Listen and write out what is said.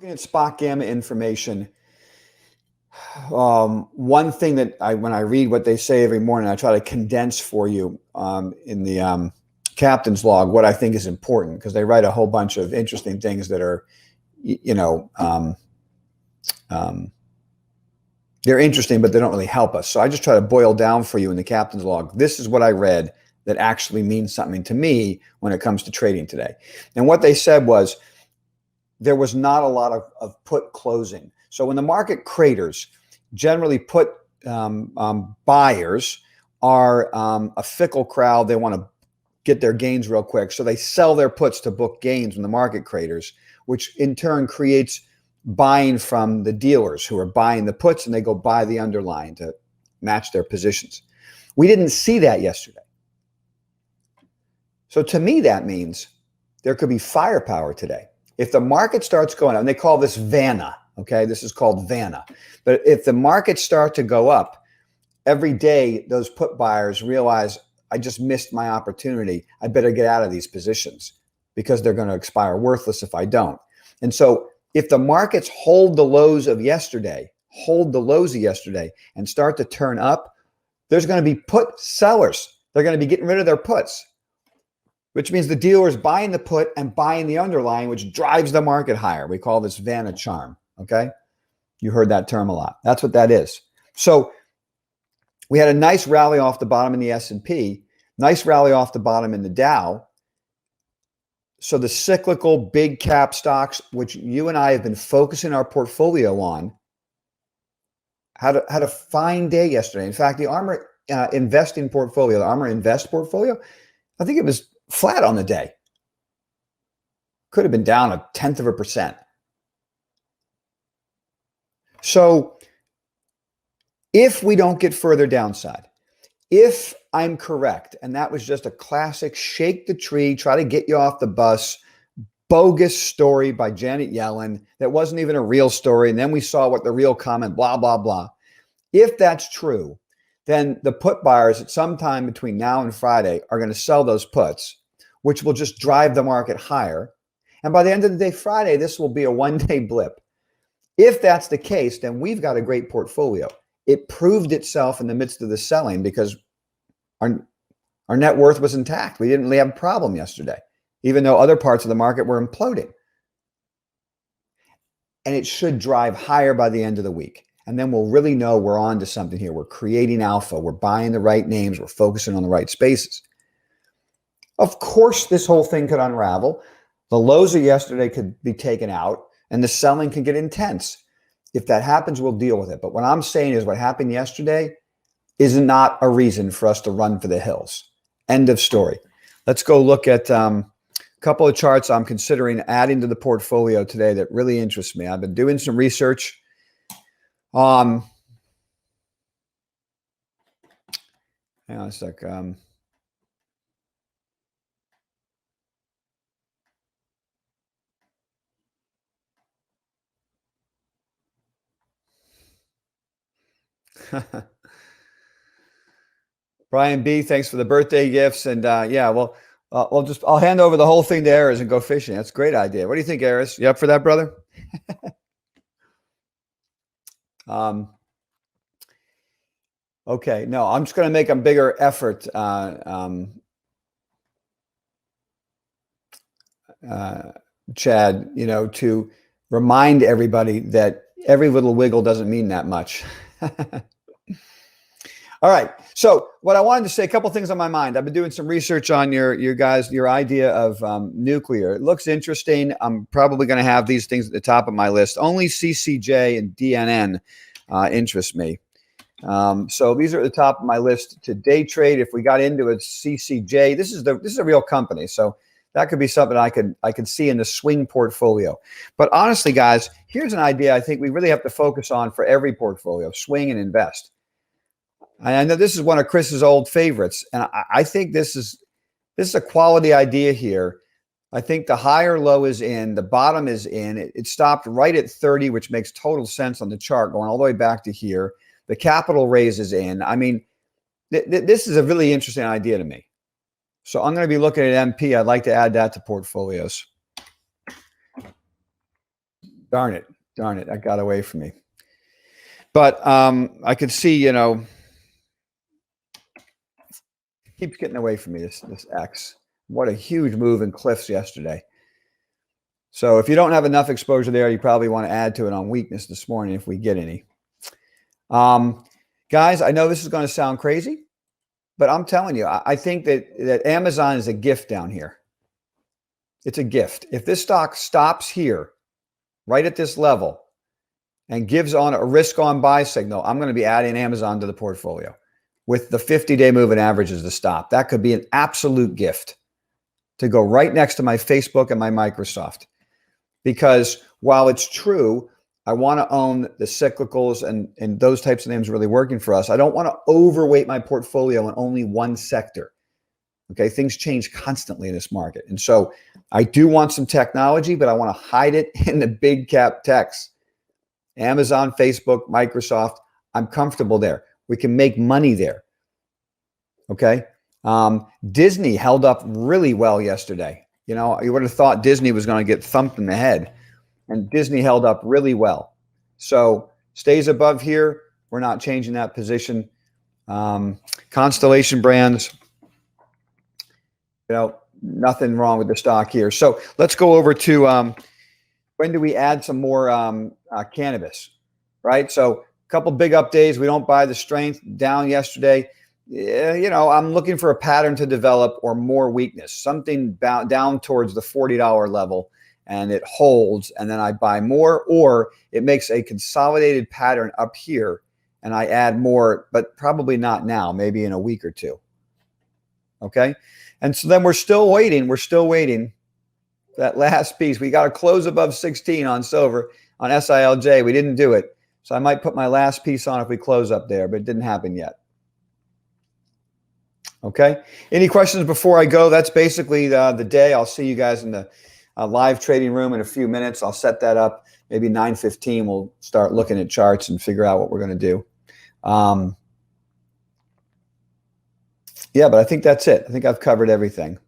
Looking at spot gamma information, one thing that when I read what they say every morning, I try to condense for you in the captain's log what I think is important, because they write a whole bunch of interesting things that are, they're interesting, but they don't really help us. So I just try to boil down for you in the captain's log. This is what I read that actually means something to me when it comes to trading today. And what they said was there was not a lot of put closing. So when the market craters, generally put buyers are a fickle crowd. They want to get their gains real quick. So they sell their puts to book gains when the market craters, which in turn creates buying from the dealers who are buying the puts, and they go buy the underlying to match their positions. We didn't see that yesterday. So to me, that means there could be firepower today. If the market starts going up, and they call this Vanna, okay? This is called Vanna. But if the markets start to go up, every day those put buyers realize, I just missed my opportunity. I better get out of these positions because they're going to expire worthless if I don't. And so if the markets hold the lows of yesterday, and start to turn up, there's going to be put sellers. They're going to be getting rid of their puts, which means the dealer is buying the put and buying the underlying, which drives the market higher. We call this Vanna charm, okay? You heard that term a lot. That's what that is. So we had a nice rally off the bottom in the S&P, nice rally off the bottom in the Dow. So the cyclical big cap stocks, which you and I have been focusing our portfolio on, had a fine day yesterday. In fact, the ARMR investing portfolio, the ARMR Invest portfolio, I think it was flat on the day. Could have been down 0.1%. So if we don't get further downside, if I'm correct, and that was just a classic shake the tree, try to get you off the bus, bogus story by Janet Yellen that wasn't even a real story, and then we saw what the real comment, blah, blah, blah. If that's true, then the put buyers at some time between now and Friday are going to sell those puts, which will just drive the market higher. And by the end of the day, Friday, this will be a one-day blip. If that's the case, then we've got a great portfolio. It proved itself in the midst of the selling because our net worth was intact. We didn't really have a problem yesterday, even though other parts of the market were imploding. And it should drive higher by the end of the week. And then we'll really know we're on to something here. We're creating alpha. We're buying the right names. We're focusing on the right spaces. Of course, this whole thing could unravel. The lows of yesterday could be taken out, and the selling can get intense. If that happens, we'll deal with it. But what I'm saying is what happened yesterday is not a reason for us to run for the hills. End of story. Let's go look at a couple of charts I'm considering adding to the portfolio today that really interest me. I've been doing some research. Hang on a sec. Brian B, thanks for the birthday gifts. And yeah, well, I'll hand over the whole thing to Aris and go fishing. That's a great idea. What do you think, Aris? You up for that, brother? Okay, no, I'm just going to make a bigger effort. Chad, to remind everybody that every little wiggle doesn't mean that much. All right. So what I wanted to say, a couple things on my mind. I've been doing some research on your idea of nuclear. It looks interesting. I'm probably going to have these things at the top of my list. Only CCJ and DNN interest me. So these are at the top of my list to day trade. If we got into a CCJ, this is a real company. So that could be something I could see in the swing portfolio. But honestly, guys, here's an idea I think we really have to focus on for every portfolio: swing and invest. I know this is one of Chris's old favorites, and I think this is a quality idea here. I think the higher low is in, the bottom is in. It stopped right at 30, which makes total sense on the chart, going all the way back to here. The capital raise is in. I mean, this is a really interesting idea to me. So I'm going to be looking at MP. I'd like to add that to portfolios. Darn it. Darn it. That got away from me. But I could see, you know, keeps getting away from me, this X. What a huge move in Cliffs yesterday. So if you don't have enough exposure there, you probably want to add to it on weakness this morning if we get any. Guys, I know this is going to sound crazy, but I'm telling you, I think that Amazon is a gift down here. It's a gift. If this stock stops here, right at this level, and gives on a risk on buy signal, I'm going to be adding Amazon to the portfolio with the 50-day moving average as the stop. That could be an absolute gift to go right next to my Facebook and my Microsoft. Because while it's true, I want to own the cyclicals and those types of names really working for us. I don't want to overweight my portfolio in only one sector. Okay, things change constantly in this market. And so I do want some technology, but I want to hide it in the big cap techs. Amazon, Facebook, Microsoft, I'm comfortable there. We can make money there. Okay. Disney held up really well yesterday. You know, you would have thought Disney was going to get thumped in the head, and Disney held up really well. So stays above here. We're not changing that position. Constellation Brands, you know, nothing wrong with the stock here. So let's go over to when do we add some more cannabis, right? So a couple big up days. We don't buy the strength, down yesterday. You know, I'm looking for a pattern to develop or more weakness, something down towards the $40 level, and it holds, and then I buy more, or it makes a consolidated pattern up here and I add more, but probably not now, maybe in a week or two. Okay. And so then we're still waiting. That last piece, we got to close above 16 on silver on SILJ. We didn't do it. So I might put my last piece on if we close up there, but it didn't happen yet. Okay. Any questions before I go? That's basically the day. I'll see you guys in the live trading room in a few minutes. I'll set that up. Maybe 9:15. We'll start looking at charts and figure out what we're going to do. Yeah, but I think that's it. I think I've covered everything.